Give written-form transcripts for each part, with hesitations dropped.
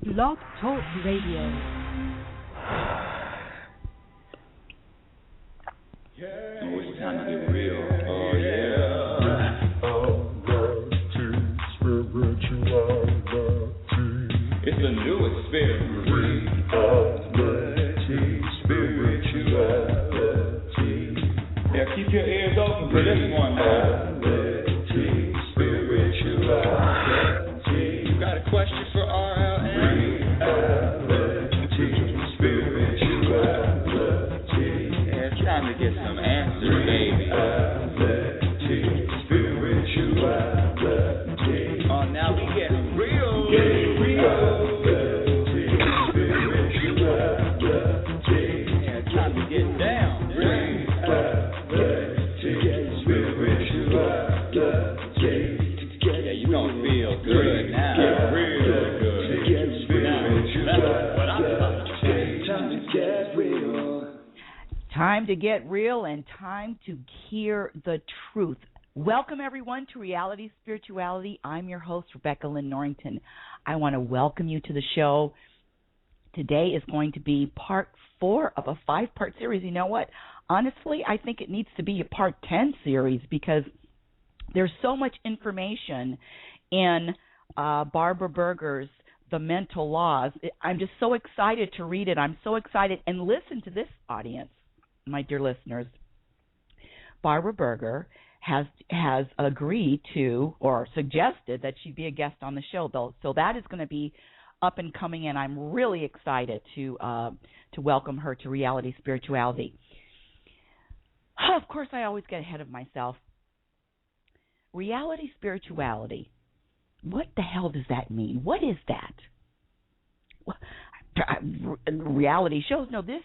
Blog Talk Radio. Oh, it's time to get real. Oh, yeah. It's a new experience. Yeah, keep your ears open for this one, man. You got a question for RLN? Yeah, it's time to get some answers, baby. Oh, now we getting real. Yeah, it's time to get down. Yeah, you gonna feel good now. Real good. That's what I'm talking about. Time to get real. Time to get real and time to hear the truth. Welcome, everyone, to Reality Spirituality. I'm your host, Rebecca Lynn Norrington. I want to welcome you to the show. Today is going to be part 4 of a 5-part series. You know what? Honestly, I think it needs to be a part 10 series because there's so much information in Barbara Berger's The Mental Laws. I'm just so excited to read it. I'm so excited. And listen to this, audience, my dear listeners. Barbara Berger has agreed to or suggested that she be a guest on the show, though. So that is going to be up and coming, and I'm really excited to welcome her to Reality Spirituality. Of course, I always get ahead of myself. Reality Spirituality. What the hell does that mean? What is that? Reality shows? No, this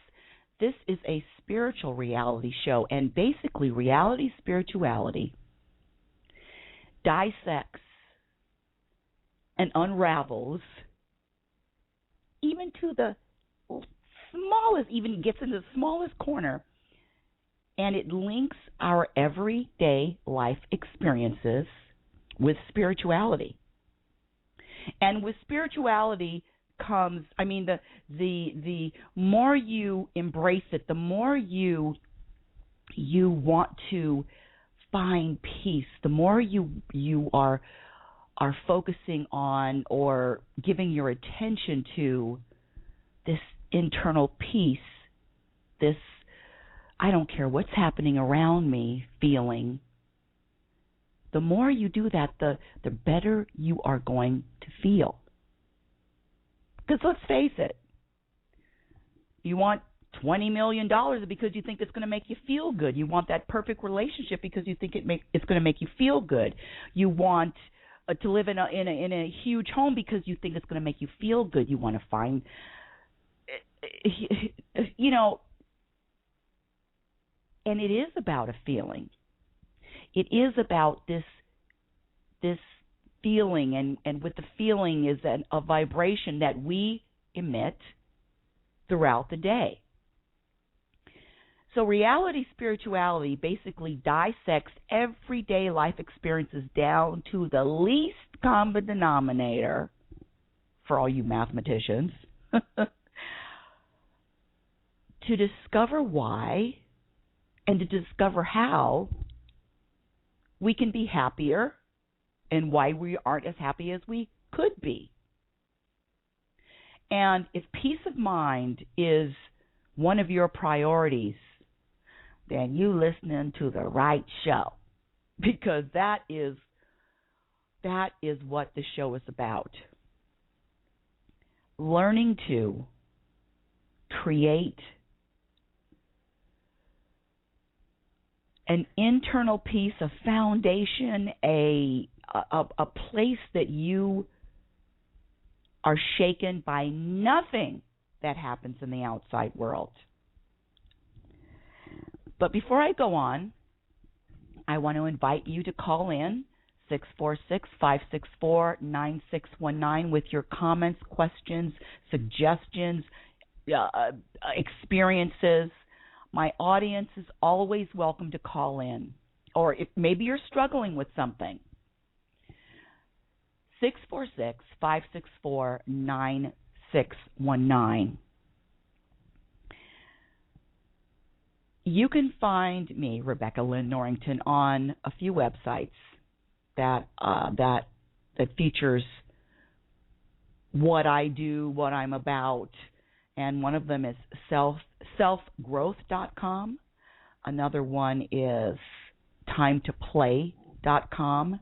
is a spiritual reality show, and basically Reality Spirituality dissects and unravels even to the smallest, even gets into the smallest corner, and it links our everyday life experiences with spirituality. And with spirituality comes, I mean, the more you embrace it, the more you want to find peace, the more you are focusing on or giving your attention to this internal peace, this I don't care what's happening around me feeling. The more you do that, the better you are going to feel. Because let's face it, you want $20 million because you think it's going to make you feel good. You want that perfect relationship because you think it's going to make you feel good. You want to live in a huge home because you think it's going to make you feel good. You want to find, and it is about a feeling. It is about this feeling, and with the feeling is a vibration that we emit throughout the day. So Reality Spirituality basically dissects everyday life experiences down to the least common denominator, for all you mathematicians, to discover why and to discover how we can be happier and why we aren't as happy as we could be. And if peace of mind is one of your priorities, then you listening to the right show, because that is what the show is about. Learning to create an internal peace, a foundation, a place that you are shaken by nothing that happens in the outside world. But before I go on, I want to invite you to call in 646-564-9619 with your comments, questions, suggestions, experiences. My audience is always welcome to call in. Or if maybe you're struggling with something. 646-564-9619. 619. You can find me, Rebecca Lynn Norrington, on a few websites that features what I do, what I'm about, and one of them is selfgrowth.com. Another one is timetoplay.com,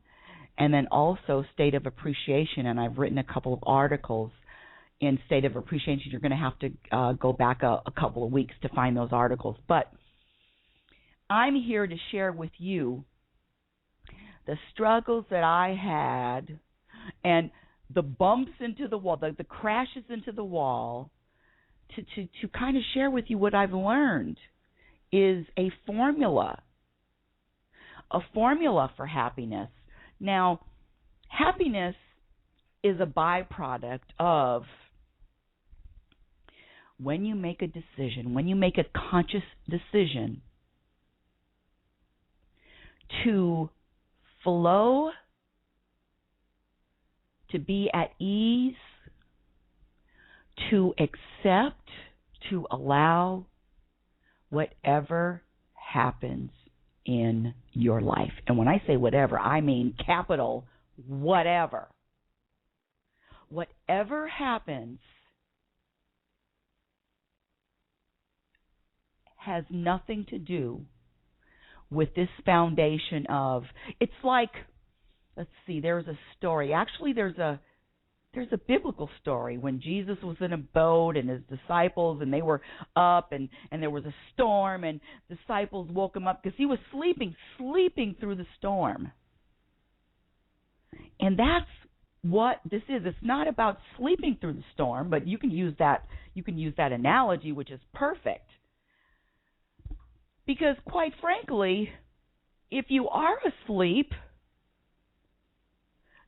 and then also State of Appreciation, and I've written a couple of articles in State of Appreciation. You're going to have to go back a couple of weeks to find those articles, but I'm here to share with you the struggles that I had and the bumps into the wall, the crashes into the wall, to kind of share with you what I've learned is a formula for happiness. Now, happiness is a byproduct of when you make a decision, when you make a conscious decision to flow, to be at ease, to accept, to allow whatever happens in your life. And when I say whatever, I mean capital whatever. Whatever happens has nothing to do with this foundation of, it's like, let's see, there's a story. Actually, there's a biblical story when Jesus was in a boat and his disciples, and they were up, and there was a storm, and disciples woke him up because he was sleeping through the storm. And that's what this is. It's not about sleeping through the storm, but you can use that analogy, which is perfect. Because quite frankly, if you are asleep,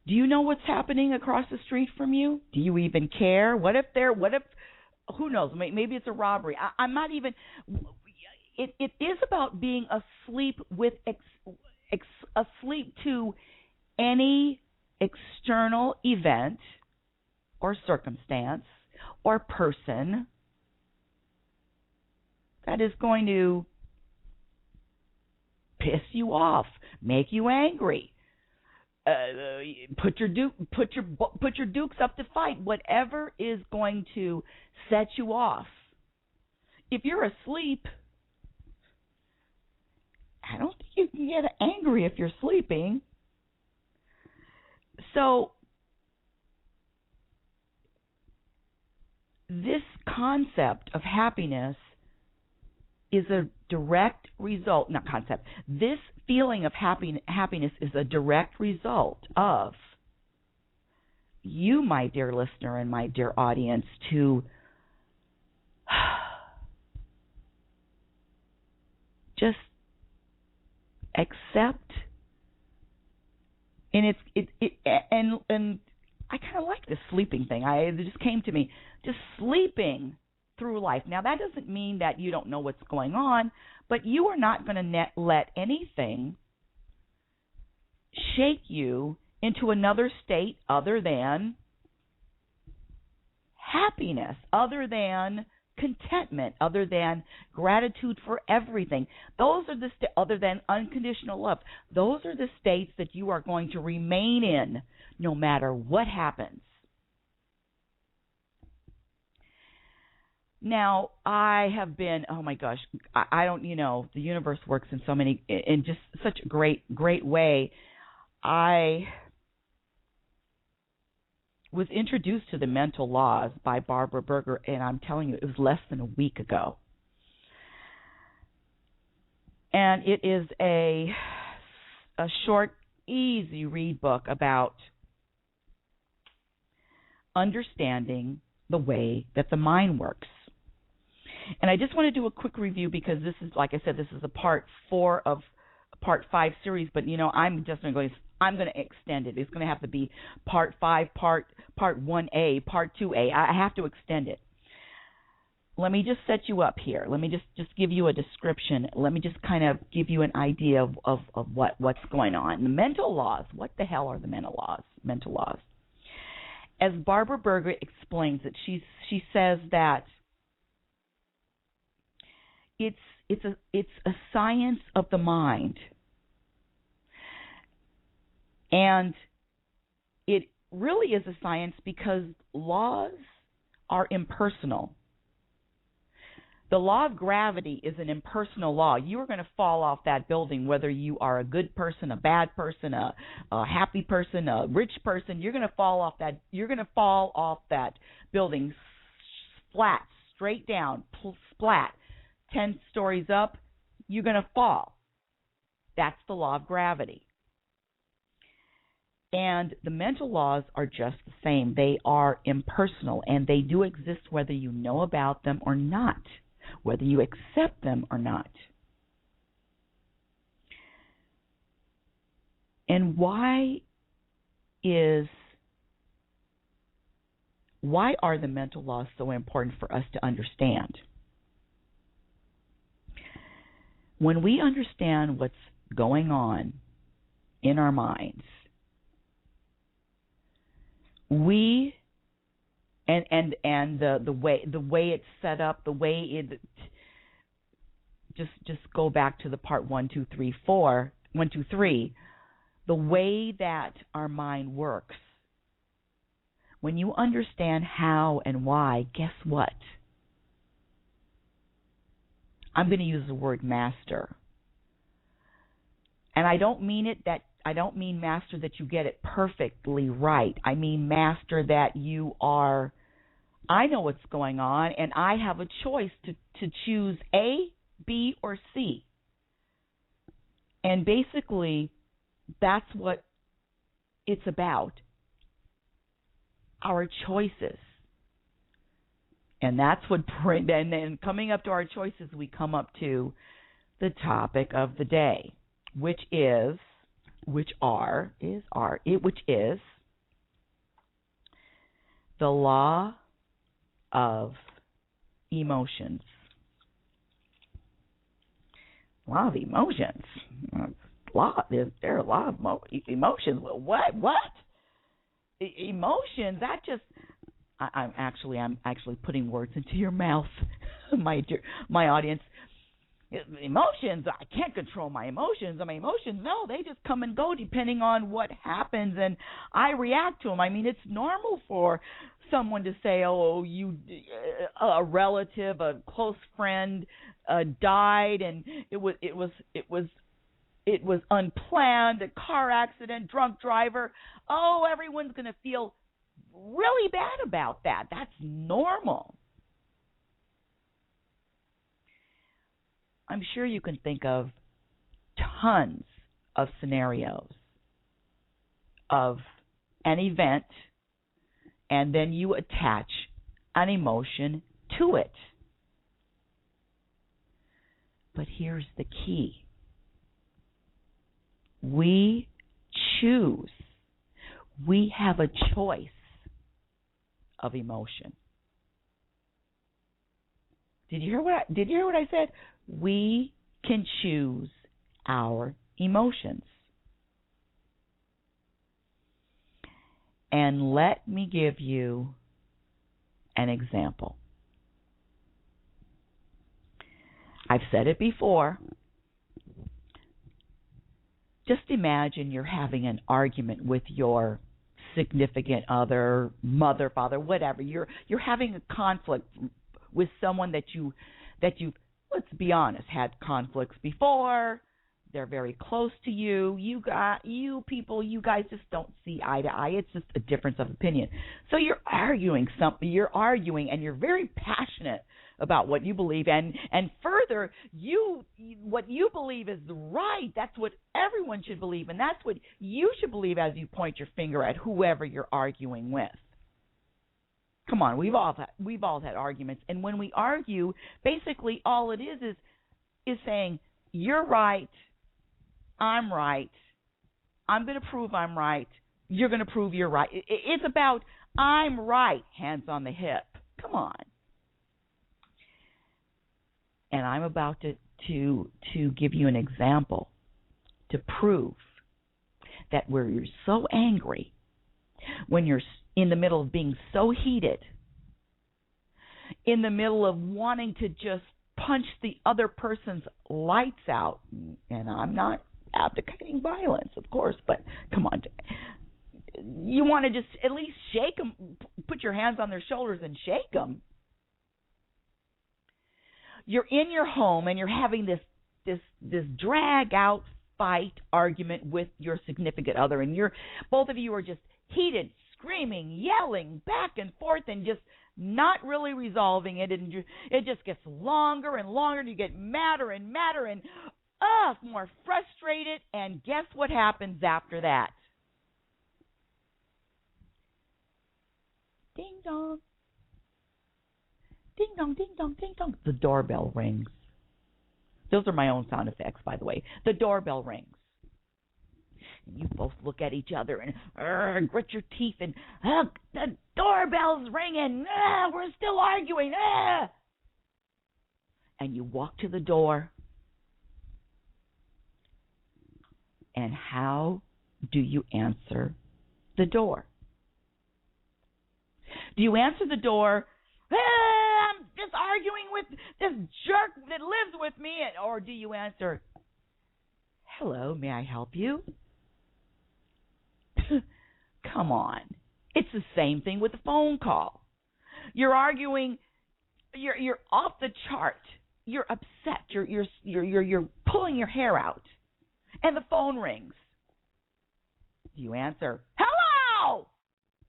do you know what's happening across the street from you? Do you even care? What if, who knows, maybe it's a robbery. I'm not even, it is about being asleep asleep to any external event or circumstance or person that is going to piss you off, make you angry, put your dukes up to fight, whatever is going to set you off. If you're asleep, I don't think you can get angry if you're sleeping. So this concept of happiness is a direct result, not concept, this feeling of happiness is a direct result of you, my dear listener and my dear audience, to just accept. And and I kind of like this sleeping thing. It just came to me, just sleeping through life. Now, that doesn't mean that you don't know what's going on, but you are not going to let anything shake you into another state other than happiness, other than contentment, other than gratitude for everything. Those are the other than unconditional love. Those are the states that you are going to remain in no matter what happens. Now, I have been, oh my gosh, I don't, the universe works in just such a great way. I was introduced to the mental laws by Barbara Berger, and I'm telling you, it was less than a week ago. And it is a short, easy read book about understanding the way that the mind works. And I just want to do a quick review because this is, like I said, this is a part 4 of part 5 series. But I'm going to extend it. It's going to have to be part 5, part 1A, part 2A. I have to extend it. Let me just set you up here. Let me just give you a description. Let me just kind of give you an idea of what's going on. The mental laws. What the hell are the mental laws? Mental laws. as Barbara Berger explains it, she says that it's a science of the mind, and it really is a science because laws are impersonal. The law of gravity is an impersonal law. You are going to fall off that building whether you are a good person, a bad person, a happy person, a rich person. You're going to fall off that. You're going to fall off that building flat, straight down, splat, 10 stories up. You're going to fall. That's the law of gravity. And the mental laws are just the same. They are impersonal, and they do exist whether you know about them or not, whether you accept them or not. And why are the mental laws so important for us to understand? When we understand what's going on in our minds, we and the way it's set up, the way it just go back to the part 1, 2, 3, 4, 1, 2, 3, the way that our mind works. When you understand how and why, guess what? I'm going to use the word master. And I don't mean master that you get it perfectly right. I mean master that you are, I know what's going on, and I have a choice to choose A, B, or C. And basically, that's what it's about. Our choices. And that's what, and then coming up to our choices, we come up to the topic of the day, which is the law of emotions. Law of emotions. There are a lot of emotions. What? Emotions? That just. I'm actually putting words into your mouth, my audience. Emotions, I can't control my emotions. My emotions, no, they just come and go depending on what happens, and I react to them. I mean, it's normal for someone to say, "Oh, a relative, a close friend, died, and it was unplanned, a car accident, drunk driver." Oh, everyone's going to feel really bad about that. That's normal. I'm sure you can think of tons of scenarios of an event, and then you attach an emotion to it. But here's the key. We choose. We have a choice of emotion. Did you hear what I said? We can choose our emotions. And let me give you an example. I've said it before. Just imagine you're having an argument with your significant other, mother, father, whatever. You're having a conflict with someone that you've, let's be honest, had conflicts before. They're very close to you. You guys just don't see eye to eye. It's just a difference of opinion. So you're arguing and you're very passionate about what you believe, and further, what you believe is right. That's what everyone should believe, and that's what you should believe as you point your finger at whoever you're arguing with. Come on, we've all had arguments, and when we argue, basically all it is saying you're right, I'm right, I'm going to prove I'm right, you're going to prove you're right. It's about I'm right, hands on the hip. Come on. And I'm about to give you an example to prove that where you're so angry, when you're in the middle of being so heated, in the middle of wanting to just punch the other person's lights out. And I'm not advocating violence, of course, but come on. You want to just at least shake them, put your hands on their shoulders and shake them. You're in your home and you're having this drag out fight argument with your significant other, and both of you are just heated, screaming, yelling back and forth, and just not really resolving it, and it just gets longer and longer, and you get madder and madder and more frustrated. And guess what happens after that? Ding dong. Ding dong, ding dong, ding dong. The doorbell rings. Those are my own sound effects, by the way. The doorbell rings. You both look at each other and grit your teeth and, the doorbell's ringing. We're still arguing. And you walk to the door. And how do you answer the door? Do you answer the door, I'm just arguing with this jerk that lives with me? Or do you answer, hello, may I help you? Come on. It's the same thing with a phone call. You're arguing, you're off the chart. You're upset. You're pulling your hair out. And the phone rings. Do you answer, hello?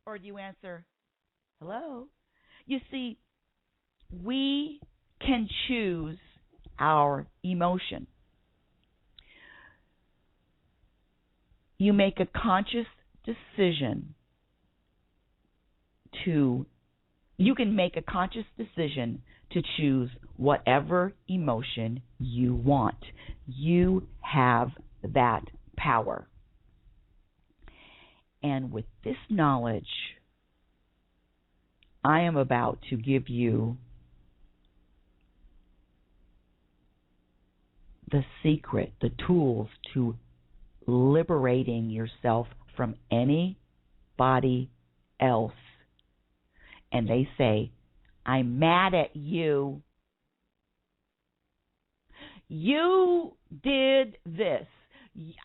Or do you answer, hello? You see, we can choose our emotion. You make a conscious decision you can make a conscious decision to choose whatever emotion you want. You have that power. And with this knowledge, I am about to give you the secret, the tools to liberating yourself from anybody else. And they say, I'm mad at you. You did this.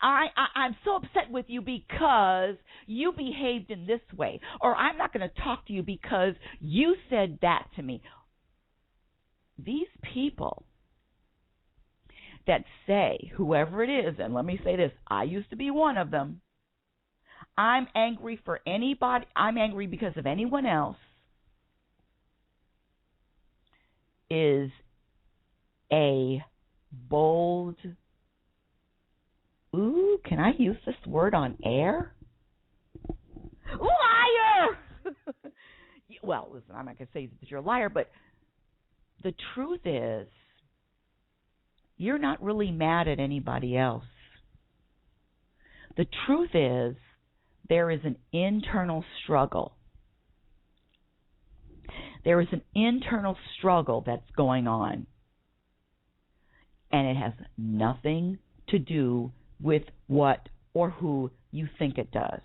I'm so upset with you because you behaved in this way. Or I'm not going to talk to you because you said that to me. These people that say, whoever it is, and let me say this, I used to be one of them. I'm angry for anybody. I'm angry because of anyone else. Is a bold, can I use this word on air? Liar! Well, listen, I'm not going to say that you're a liar, but the truth is, you're not really mad at anybody else. The truth is, there is an internal struggle. There is an internal struggle that's going on. And it has nothing to do with what or who you think it does.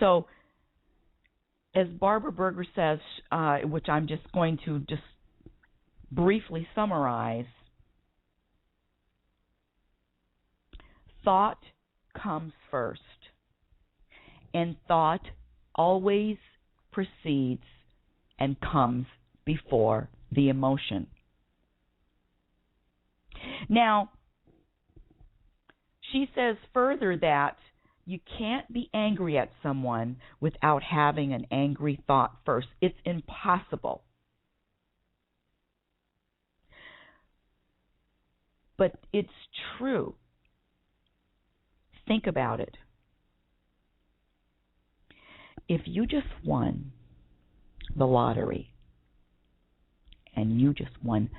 So, as Barbara Berger says, which I'm just going to just briefly summarize, thought comes first. And thought always precedes and comes before the emotion. Now, she says further that you can't be angry at someone without having an angry thought first. It's impossible. But it's true. Think about it. If you just won the lottery and you just won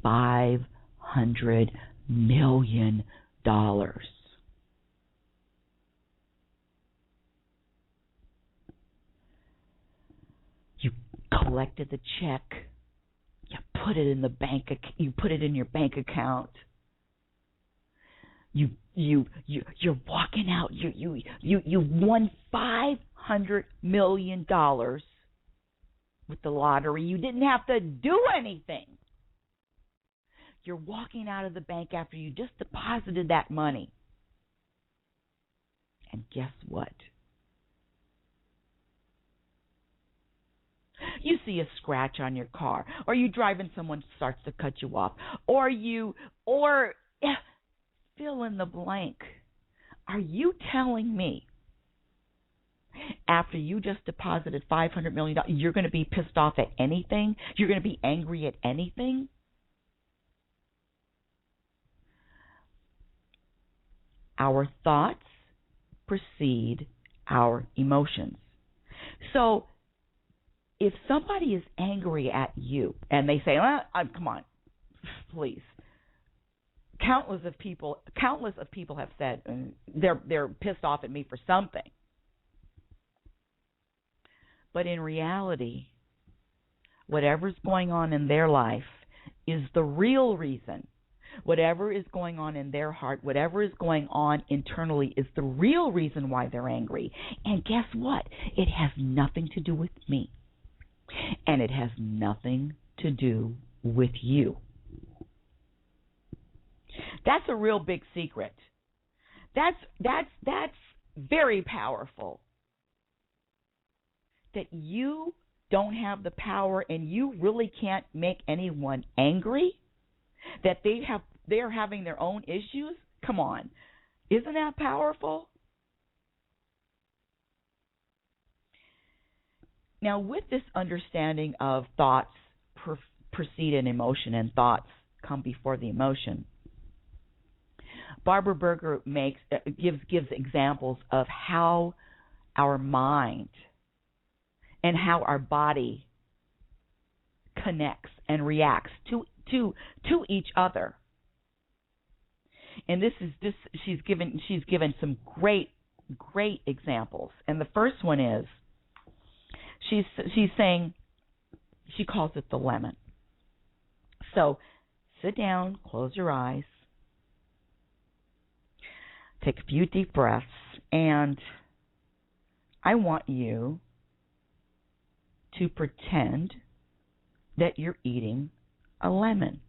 $500 million, you collected the check, you put it in the bank, you put it in your bank account, you you're walking out. You've won $500 million with the lottery. You didn't have to do anything. You're walking out of the bank after you just deposited that money. And guess what? You see a scratch on your car, or you drive and someone starts to cut you off, or fill in the blank. Are you telling me after you just deposited $500 million, you're going to be pissed off at anything? You're going to be angry at anything? Our thoughts precede our emotions. So if somebody is angry at you and they say, come on, please. Countless of people have said they're pissed off at me for something. But in reality, whatever's going on in their life is the real reason. Whatever is going on in their heart, whatever is going on internally is the real reason why they're angry. And guess what? It has nothing to do with me. And it has nothing to do with you. That's a real big secret. That's very powerful. That you don't have the power and you really can't make anyone angry. That they're having their own issues. Come on. Isn't that powerful? Now, with this understanding of thoughts precede an emotion and thoughts come before the emotion, Barbara Berger gives examples of how our mind and how our body connects and reacts to each other. And she's given some great examples. And the first one is she's saying, she calls it the lemon. So sit down, close your eyes, take a few deep breaths, and I want you to pretend that you're eating a lemon.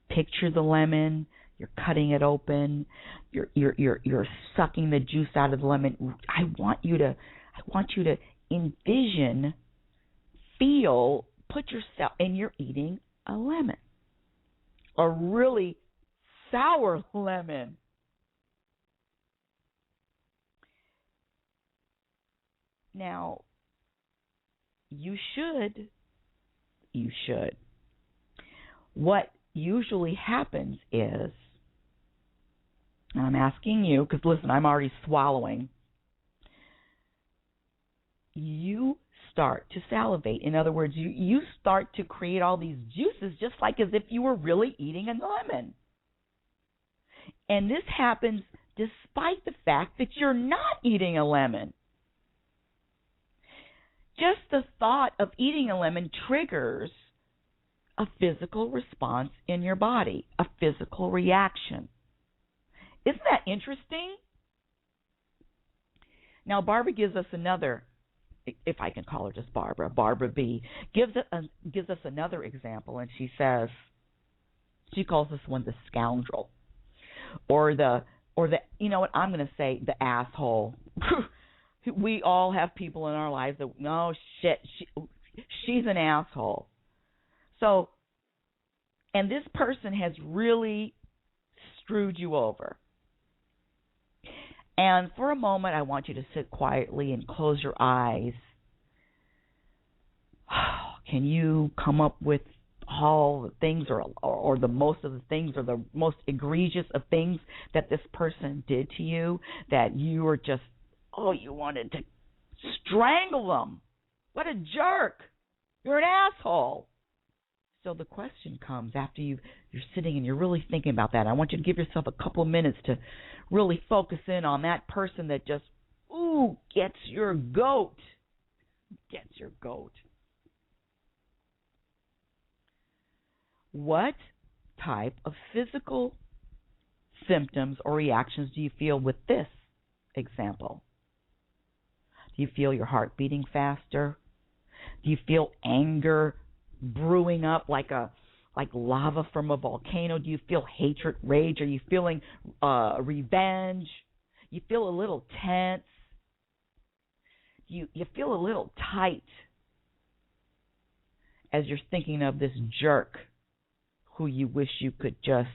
Picture the lemon. You're cutting it open. You're sucking the juice out of the lemon. I want you to envision, feel, put yourself, and you're eating a lemon, a really sour lemon. Now, you should. What usually happens is, and I'm asking you, because listen, I'm already swallowing, you start to salivate. In other words, you start to create all these juices just like as if you were really eating a lemon. And this happens despite the fact that you're not eating a lemon. Just the thought of eating a lemon triggers a physical response in your body, a physical reaction. Isn't that interesting? Now, Barbara gives us another, if I can call her just Barbara B, gives us another example, and she calls this one the scoundrel, or the you know what, I'm going to say the asshole. We all have people in our lives that, no, shit, she's an asshole. So, and this person has really screwed you over. And for a moment, I want you to sit quietly and close your eyes. Can you come up with all the things or the most of the things or the most egregious of things that this person did to you that you were just, you wanted to strangle them? What a jerk. You're an asshole. So the question comes after you're sitting and you're really thinking about that. I want you to give yourself a couple of minutes to really focus in on that person that just, gets your goat. Gets your goat. What type of physical symptoms or reactions do you feel with this example? Do you feel your heart beating faster? Do you feel anger brewing up like lava from a volcano? Do you feel hatred, rage? Are you feeling revenge? You feel a little tense? You feel a little tight as you're thinking of this jerk who you wish you could just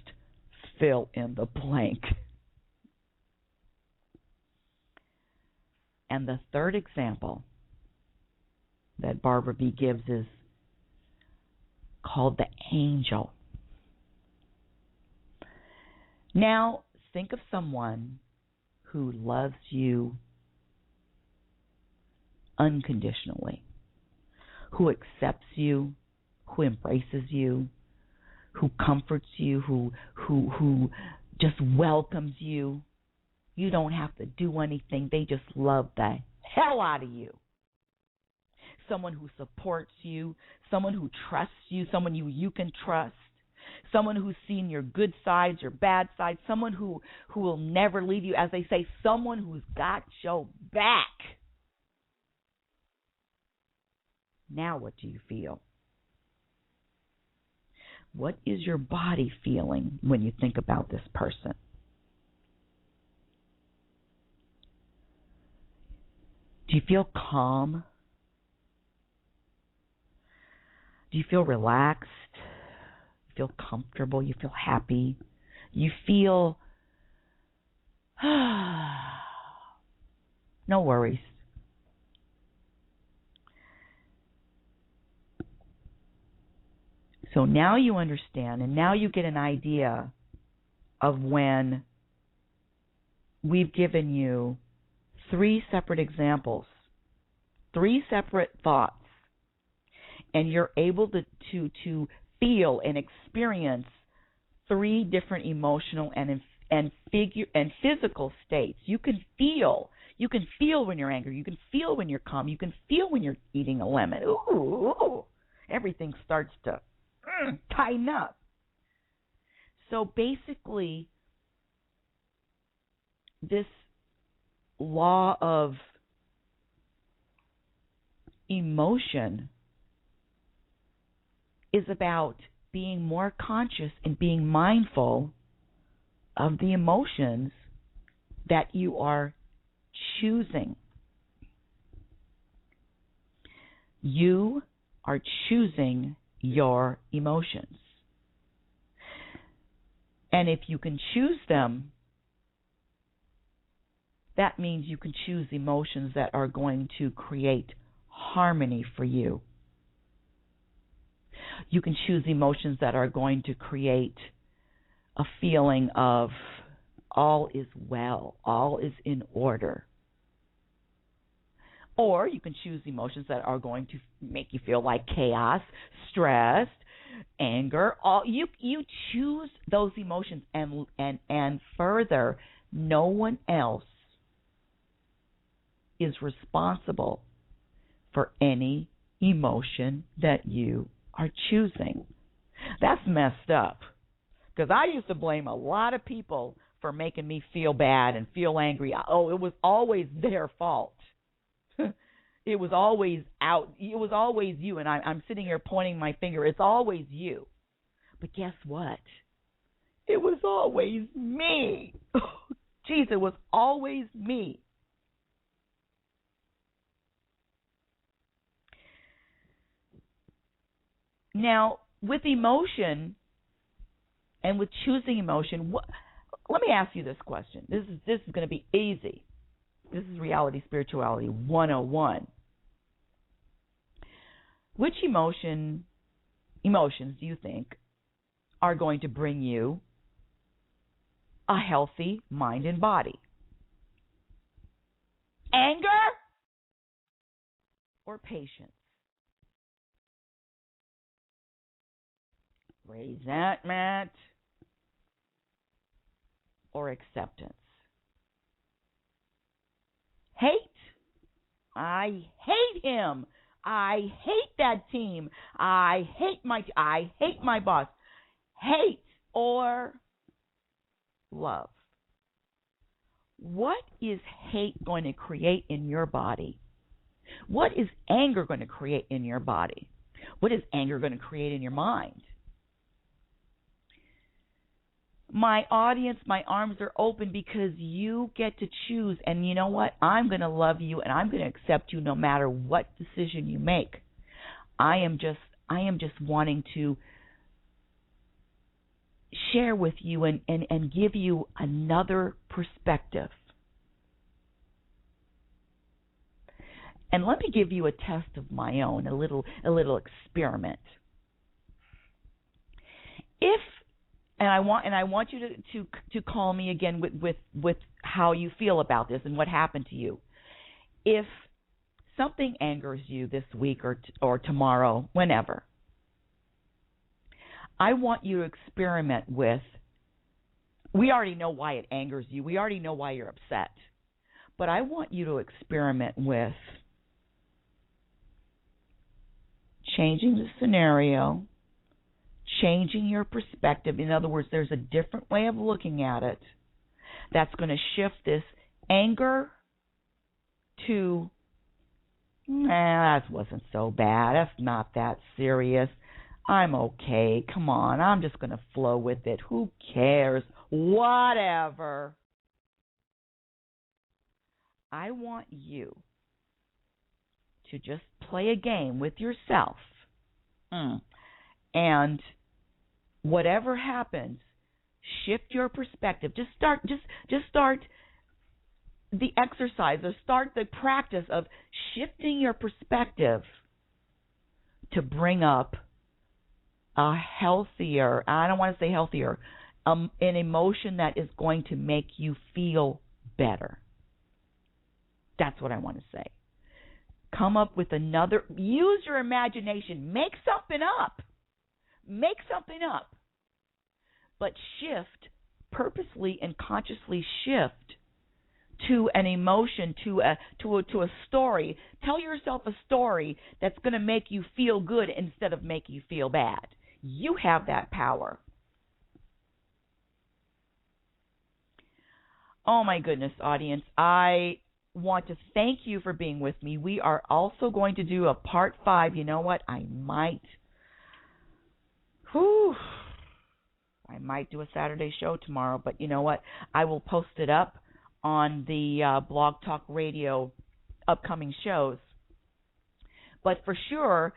fill in the blank. And the third example that Barbara B. gives is called the angel. Now, think of someone who loves you unconditionally, who accepts you, who embraces you, who comforts you, who just welcomes you. You don't have to do anything. They just love the hell out of you. Someone who supports you, someone who trusts you, someone you can trust, someone who's seen your good sides, your bad sides, someone who will never leave you, as they say, someone who's got your back. Now what do you feel? What is your body feeling when you think about this person? Do you feel calm? Do you feel relaxed? You feel comfortable? You feel happy? You feel no worries. So now you understand, and now you get an idea of when we've given you 3 separate examples, 3 separate thoughts, and you're able to feel and experience 3 different emotional and physical states. You can feel when you're angry. You can feel when you're calm. You can feel when you're eating a lemon. Ooh, everything starts to tighten up. So basically, this law of emotion is about being more conscious and being mindful of the emotions that you are choosing. You are choosing your emotions. And if you can choose them, that means you can choose emotions that are going to create harmony for you. You can choose emotions that are going to create a feeling of all is well, all is in order. Or you can choose emotions that are going to make you feel like chaos, stressed, anger. You choose those emotions, and further, no one else is responsible for any emotion that you are choosing. That's messed up, because I used to blame a lot of people for making me feel bad and feel angry. Oh, it was always their fault. It was always it was always you, and I'm sitting here pointing my finger. It's always you. But guess what? It was always me. Jeez, it was always me. Now, with emotion and with choosing emotion, let me ask you this question. This is going to be easy. This is Reality Spirituality 101. Which emotions do you think are going to bring you a healthy mind and body? Anger or patience? Resentment or acceptance? Hate. I hate him. I hate that team. I hate my boss. Hate or love. What is hate going to create in your body? What is anger going to create in your body? What is anger going to create in your mind? My audience, my arms are open because you get to choose. And you know what? I'm going to love you and I'm going to accept you no matter what decision you make. I am just wanting to share with you and give you another perspective. And let me give you a test of my own, a little experiment. And I want you to call me again with how you feel about this and what happened to you. If something angers you this week or tomorrow, whenever, I want you to experiment with, we already know why it angers you. We already know why you're upset. But I want you to experiment with changing the scenario, changing your perspective. In other words, there's a different way of looking at it that's going to shift this anger to, that wasn't so bad. That's not that serious. I'm okay. Come on. I'm just going to flow with it. Who cares? Whatever. I want you to just play a game with yourself. And whatever happens, shift your perspective. Just start the exercise or start the practice of shifting your perspective to bring up a healthier, I don't want to say healthier, an emotion that is going to make you feel better. That's what I want to say. Come up with another, use your imagination, make something up. Make something up. But shift, purposely and consciously shift to an emotion, to a story. Tell yourself a story that's going to make you feel good instead of make you feel bad. You have that power. Oh my goodness, audience. I want to thank you for being with me. We are also going to do a part 5. You know what? I might do a Saturday show tomorrow, but you know what? I will post it up on the Blog Talk Radio upcoming shows. But for sure,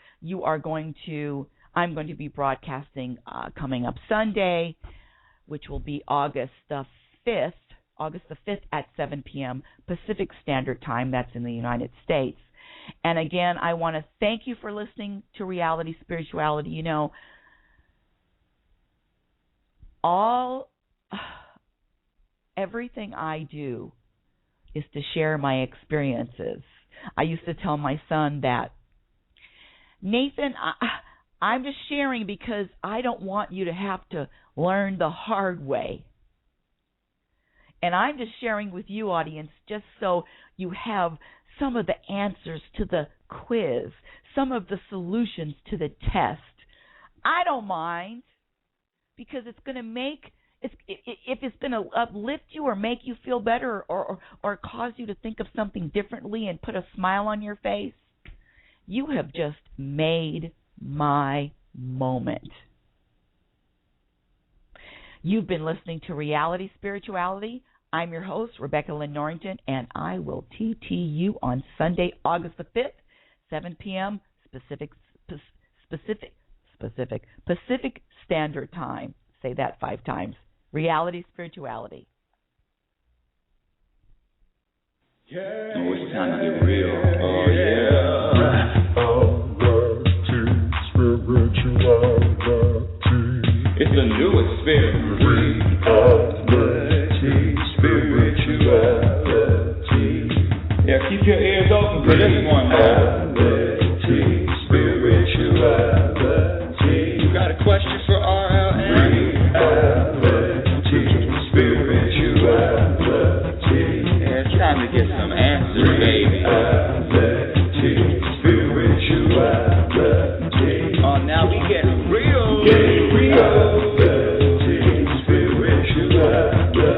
I'm going to be broadcasting coming up Sunday, which will be August the 5th at 7 p.m. Pacific Standard Time. That's in the United States. And again, I want to thank you for listening to Reality Spirituality. You know, everything I do is to share my experiences. I used to tell my son that, Nathan, I'm just sharing because I don't want you to have to learn the hard way. And I'm just sharing with you, audience, just so you have some of the answers to the quiz, some of the solutions to the test. I don't mind, because it's going to if it's going to uplift you or make you feel better or cause you to think of something differently and put a smile on your face, you have just made my moment. You've been listening to Reality Spirituality. I'm your host, Rebecca Lynn Norrington, and I will TT you on Sunday, August the 5th, 7 p.m. Pacific Standard Time. Say that 5 times. Reality Spirituality. Yeah. Oh, it's time to get real. Oh, yeah. It's a new experience. Reality Spirituality. Yeah, keep your ears open for this one. Reality Spirituality. You got a question for RLN? Reality Spirituality. Yeah, it's time to get some answers, baby. Reality Spirituality. Oh, now we getting real. Reality Spirituality.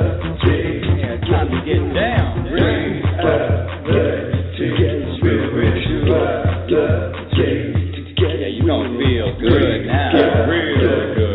Yeah, you gonna feel good now. Get real good.